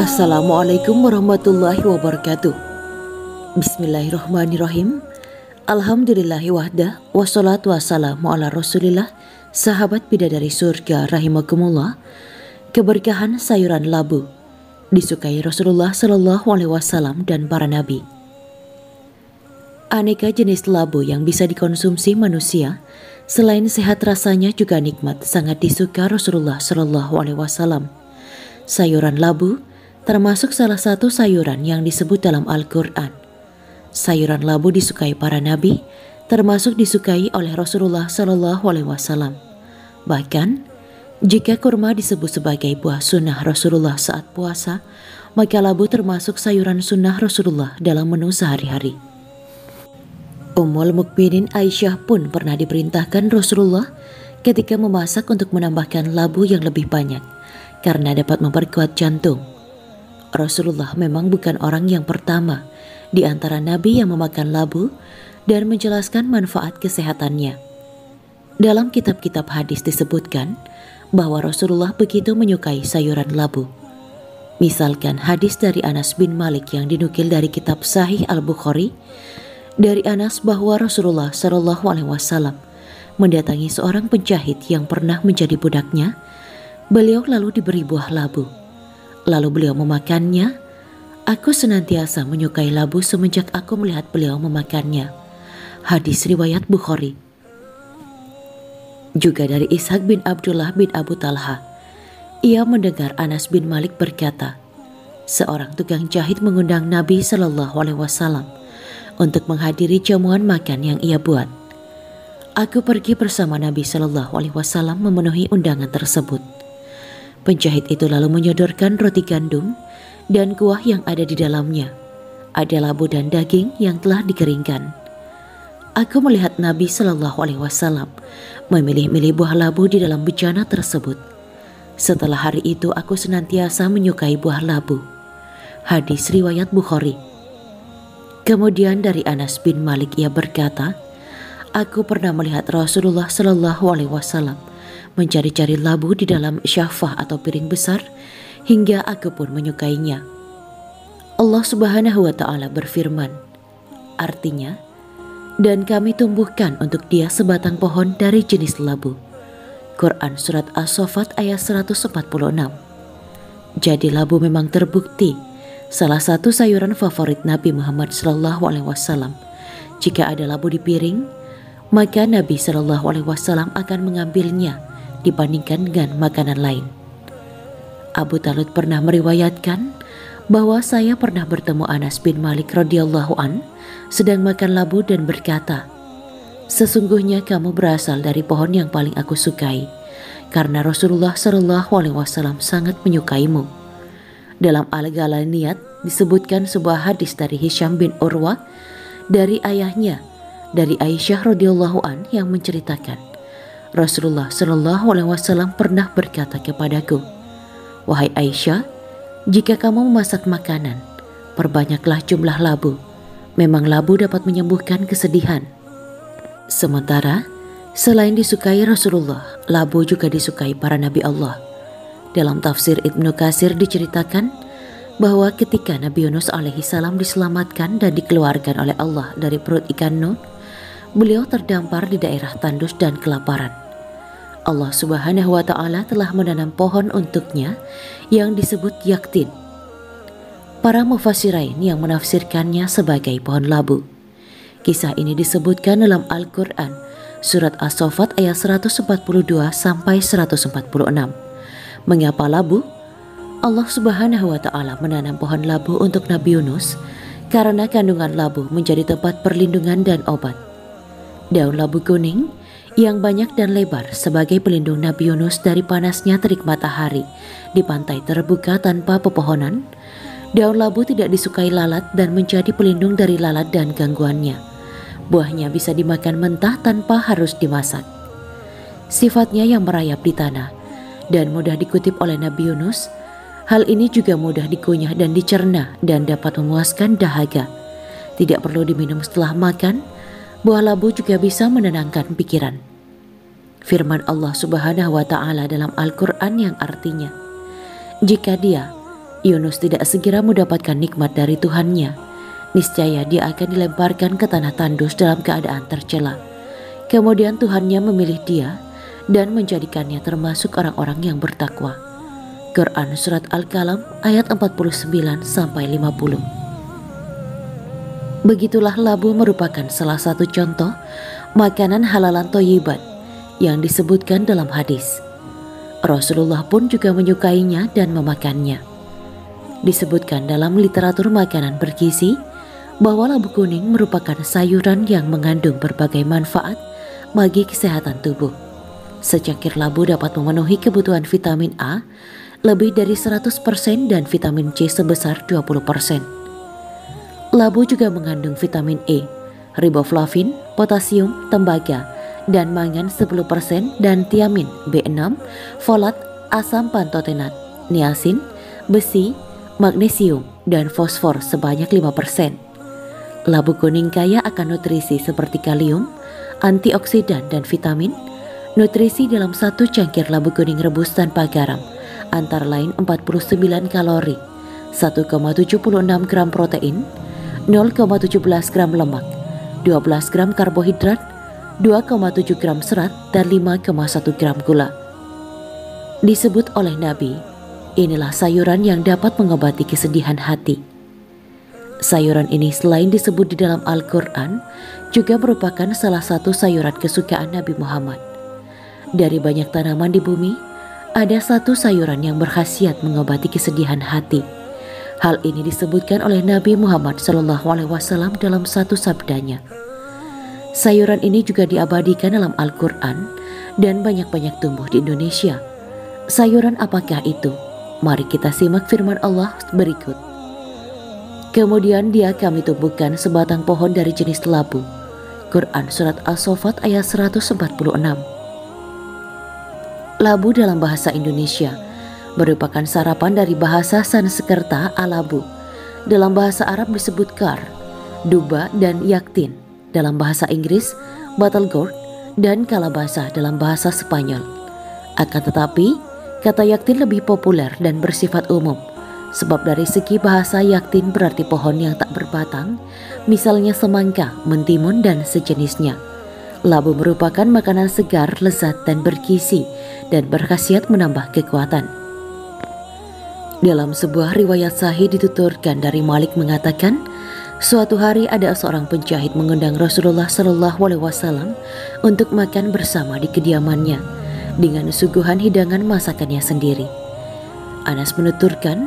Assalamualaikum warahmatullahi wabarakatuh. Bismillahirrahmanirrahim. Alhamdulillahi wahdah, wassalatu wassalamu ala rasulillah. Sahabat bidadari surga rahimakumullah. Keberkahan sayuran labu disukai Rasulullah Shallallahu Alaihi Wasallam dan para nabi. Aneka jenis labu yang bisa dikonsumsi manusia, selain sehat rasanya juga nikmat, sangat disuka Rasulullah Shallallahu Alaihi Wasallam. Sayuran labu termasuk salah satu sayuran yang disebut dalam Al-Quran. Sayuran labu disukai para nabi, termasuk disukai oleh Rasulullah Shallallahu Alaihi Wasallam. Bahkan, jika kurma disebut sebagai buah sunnah Rasulullah saat puasa, maka labu termasuk sayuran sunnah Rasulullah dalam menu sehari-hari. Ummul Mukminin Aisyah pun pernah diperintahkan Rasulullah ketika memasak untuk menambahkan labu yang lebih banyak, karena dapat memperkuat jantung. Rasulullah memang bukan orang yang pertama di antara nabi yang memakan labu dan menjelaskan manfaat kesehatannya. Dalam kitab-kitab hadis disebutkan bahwa Rasulullah begitu menyukai sayuran labu. Misalkan hadis dari Anas bin Malik yang dinukil dari kitab Sahih Al-Bukhari, dari Anas bahwa Rasulullah Shallallahu Alaihi Wasallam mendatangi seorang penjahit yang pernah menjadi budaknya. Beliau lalu diberi buah labu. Lalu beliau memakannya. Aku senantiasa menyukai labu semenjak aku melihat beliau memakannya. Hadis riwayat Bukhari. Juga dari Ishaq bin Abdullah bin Abu Talha. Ia mendengar Anas bin Malik berkata, seorang tukang jahit mengundang Nabi Shallallahu Alaihi Wasallam untuk menghadiri jamuan makan yang ia buat. Aku pergi bersama Nabi Shallallahu Alaihi Wasallam memenuhi undangan tersebut. Penjahit itu lalu menyodorkan roti gandum dan kuah yang ada di dalamnya. Ada labu dan daging yang telah dikeringkan. Aku melihat Nabi Shallallahu Alaihi Wasallam memilih-milih buah labu di dalam bejana tersebut. Setelah hari itu aku senantiasa menyukai buah labu. Hadis riwayat Bukhari. Kemudian dari Anas bin Malik ia berkata, aku pernah melihat Rasulullah Shallallahu Alaihi Wasallam mencari-cari labu di dalam syafah atau piring besar, hingga aku pun menyukainya. Allah Subhanahu wa Ta'ala berfirman, artinya, dan kami tumbuhkan untuk dia sebatang pohon dari jenis labu. Quran Surat As-Saffat ayat 146. Jadi labu memang terbukti salah satu sayuran favorit Nabi Muhammad SAW. Jika ada labu di piring, maka Nabi SAW akan mengambilnya dibandingkan dengan makanan lain. Abu Talud pernah meriwayatkan bahwa saya pernah bertemu Anas bin Malik radhiyallahu an sedang makan labu dan berkata, sesungguhnya kamu berasal dari pohon yang paling aku sukai, karena Rasulullah Shallallahu Alaihi Wasallam sangat menyukaimu. Dalam Al-Ghalaniyat disebutkan sebuah hadis dari Hisham bin Urwah dari ayahnya, dari Aisyah radhiyallahu an yang menceritakan, Rasulullah Shallallahu Alaihi Wasallam pernah berkata kepadaku, wahai Aisyah, jika kamu memasak makanan, perbanyaklah jumlah labu. Memang labu dapat menyembuhkan kesedihan. Sementara, selain disukai Rasulullah, labu juga disukai para nabi Allah. Dalam tafsir Ibnu Katsir diceritakan bahwa ketika Nabi Yunus alaihissalam diselamatkan dan dikeluarkan oleh Allah dari perut ikan Nuh, beliau terdampar di daerah tandus dan kelaparan. Allah Subhanahu wa Ta'ala telah menanam pohon untuknya yang disebut yaktin. Para mufassirain yang menafsirkannya sebagai pohon labu. Kisah ini disebutkan dalam Al-Quran Surat As-Saffat ayat 142 sampai 146. Mengapa labu? Allah Subhanahu wa Ta'ala menanam pohon labu untuk Nabi Yunus karena kandungan labu menjadi tempat perlindungan dan obat. Daun labu kuning yang banyak dan lebar sebagai pelindung Nabi Yunus dari panasnya terik matahari di pantai terbuka tanpa pepohonan. Daun labu tidak disukai lalat dan menjadi pelindung dari lalat dan gangguannya. Buahnya bisa dimakan mentah tanpa harus dimasak. Sifatnya yang merayap di tanah dan mudah dikutip oleh Nabi Yunus. Hal ini juga mudah dikunyah dan dicerna dan dapat memuaskan dahaga. Tidak perlu diminum setelah makan. Buah labu juga bisa menenangkan pikiran. Firman Allah Subhanahu wa Ta'ala dalam Al-Quran yang artinya, jika dia Yunus tidak segera mendapatkan nikmat dari Tuhannya. Niscaya dia akan dilemparkan ke tanah tandus dalam keadaan tercela. Kemudian Tuhannya memilih dia dan menjadikannya termasuk orang-orang yang bertakwa. Quran Surat Al-Qalam ayat 49-50. Begitulah labu merupakan salah satu contoh makanan halalan thayyibat yang disebutkan dalam hadis. Rasulullah pun juga menyukainya dan memakannya. Disebutkan dalam literatur makanan bergizi bahwa labu kuning merupakan sayuran yang mengandung berbagai manfaat bagi kesehatan tubuh. Secangkir labu dapat memenuhi kebutuhan vitamin A lebih dari 100% dan vitamin C sebesar 20%. Labu juga mengandung vitamin E, riboflavin, potasium, tembaga, dan mangan 10% dan tiamin, B6, folat, asam pantotenat, niacin, besi, magnesium, dan fosfor sebanyak 5%. Labu kuning kaya akan nutrisi seperti kalium, antioksidan, dan vitamin. Nutrisi dalam satu cangkir labu kuning rebus tanpa garam antara lain 49 kalori, 1,76 gram protein, 0,17 gram lemak, 12 gram karbohidrat, 2,7 gram serat, dan 5,1 gram gula. Disebut oleh Nabi, inilah sayuran yang dapat mengobati kesedihan hati. Sayuran ini selain disebut di dalam Al-Quran, juga merupakan salah satu sayuran kesukaan Nabi Muhammad. Dari banyak tanaman di bumi, ada satu sayuran yang berkhasiat mengobati kesedihan hati. Hal ini disebutkan oleh Nabi Muhammad SAW dalam satu sabdanya. Sayuran ini juga diabadikan dalam Al-Quran dan banyak-banyak tumbuh di Indonesia. Sayuran apakah itu? Mari kita simak firman Allah berikut. Kemudian dia kami tumbuhkan sebatang pohon dari jenis labu. Quran Surat As-Saffat ayat 146. Labu dalam bahasa Indonesia merupakan sarapan dari bahasa Sanskerta alabu. Dalam bahasa Arab disebut kar, duba, dan yaktin. Dalam bahasa Inggris, battlegourd, dan kalabasa dalam bahasa Spanyol. Akan tetapi, kata yaktin lebih populer dan bersifat umum. Sebab dari segi bahasa yaktin berarti pohon yang tak berbatang, misalnya semangka, mentimun, dan sejenisnya. Labu merupakan makanan segar, lezat, dan bergizi, dan berkhasiat menambah kekuatan. Dalam sebuah riwayat sahih dituturkan dari Malik mengatakan, suatu hari ada seorang penjahit mengundang Rasulullah SAW untuk makan bersama di kediamannya dengan suguhan hidangan masakannya sendiri. Anas menuturkan,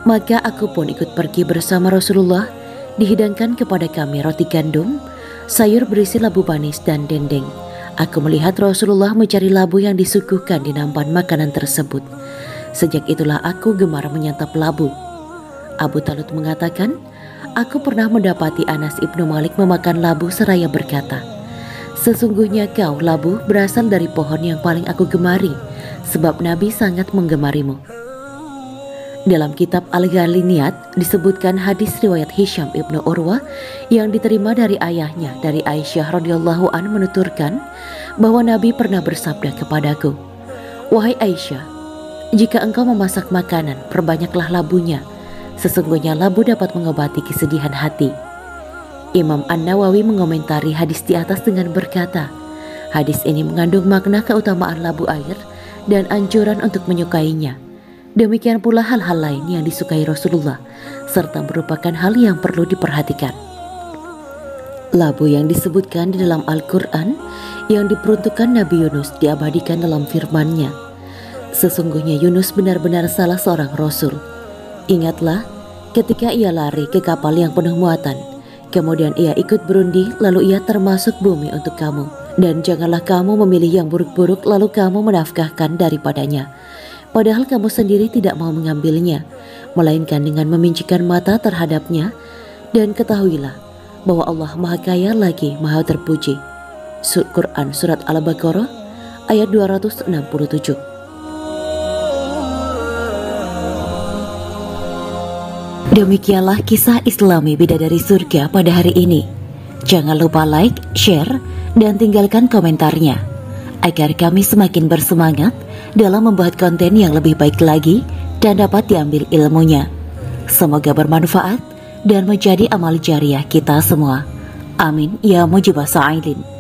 maka aku pun ikut pergi bersama Rasulullah. Dihidangkan kepada kami roti gandum, sayur berisi labu manis, dan dendeng. Aku melihat Rasulullah mencari labu yang disuguhkan di nampan makanan tersebut. Sejak itulah aku gemar menyantap labu. Abu Talib mengatakan, aku pernah mendapati Anas ibnu Malik memakan labu seraya berkata, sesungguhnya kau labu berasal dari pohon yang paling aku gemari, sebab Nabi sangat menggemarimu. Dalam kitab Al-Ghaliniat disebutkan hadis riwayat Hisham ibnu Urwah yang diterima dari ayahnya dari Aisyah radhiyallahu an menuturkan bahwa Nabi pernah bersabda kepadaku, wahai Aisyah, jika engkau memasak makanan, perbanyaklah labunya. Sesungguhnya labu dapat mengobati kesedihan hati. Imam An-Nawawi mengomentari hadis di atas dengan berkata, hadis ini mengandung makna keutamaan labu air dan anjuran untuk menyukainya. Demikian pula hal-hal lain yang disukai Rasulullah, serta merupakan hal yang perlu diperhatikan. Labu yang disebutkan di dalam Al-Quran yang diperuntukkan Nabi Yunus diabadikan dalam firman-Nya. Sesungguhnya Yunus benar-benar salah seorang Rasul. Ingatlah ketika ia lari ke kapal yang penuh muatan, kemudian ia ikut berundi, lalu ia termasuk bumi untuk kamu. Dan janganlah kamu memilih yang buruk-buruk lalu kamu menafkahkan daripadanya. Padahal kamu sendiri tidak mau mengambilnya, melainkan dengan memincikan mata terhadapnya. Dan ketahuilah bahwa Allah Maha Kaya lagi Maha Terpuji. Quran Surat Al-Baqarah ayat 267. Demikianlah kisah Islami Bidadari Surga pada hari ini. Jangan lupa like, share, dan tinggalkan komentarnya agar kami semakin bersemangat dalam membuat konten yang lebih baik lagi dan dapat diambil ilmunya. Semoga bermanfaat dan menjadi amal jariah kita semua. Amin ya mujibah sa'ilin.